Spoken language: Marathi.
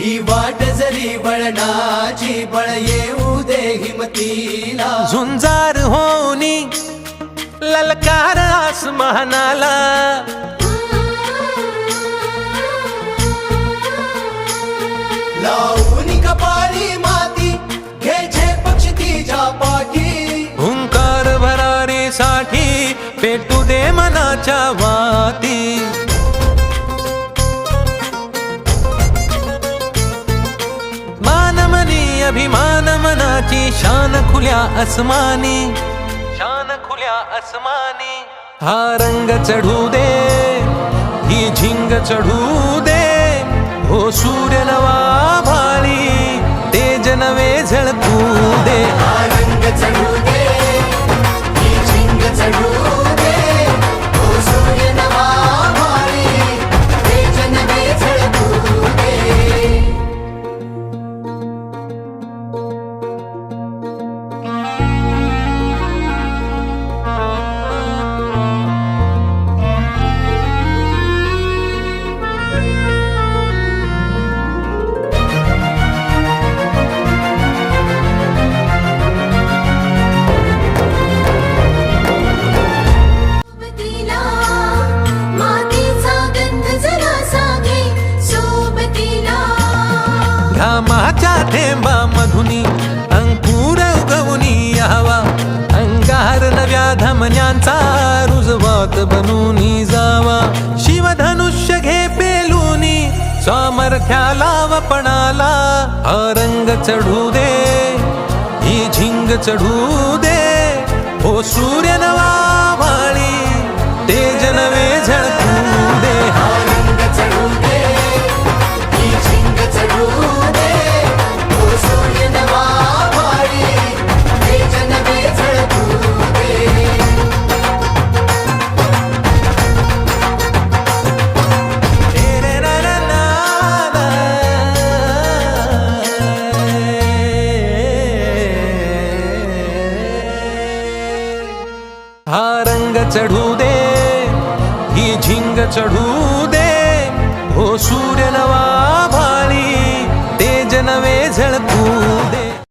ही वाट जरी बळणाची बळ येऊ दे हिमतीला झुंजार होनी ललकार आसमानाला लावून कपाळी माती घ्यायचे पक्षी तिच्या पाठी हुंकार भरारीसाठी पेटू दे मनाच्या वाती मानमनी अभिमान मनाची शान खुल्या आसमानी शान खुल्या आसमानी हा रंग चढू दे ही झिंग चढू दे हो सूर्य नवा भाळी तेज नवे झळकू दे हा रंग चढू दे ही झिंग चढू दे ओ सूर्य नवा भाळी तेज नवे झळकू दे घामाच्या थेंबा मधुनी अंकुर उगवूनी यावा अंगार नव्या धमन्यांचा रुजवात बनूनी जावा शिवधनुष्य घे पेलूनी सामर्थ्याला वपणाला हा रंग चढू दे ही झिंग चढू दे हो सूर्य नवा भाळी तेज नवे झळकू दे हा रंग चढू दे ही झिंग चढू दे ओ सूर्य नवा भाळी तेज नवे झळकू दे हा रंग चढू दे ही झिंग चढू दे हो सूर्य नवा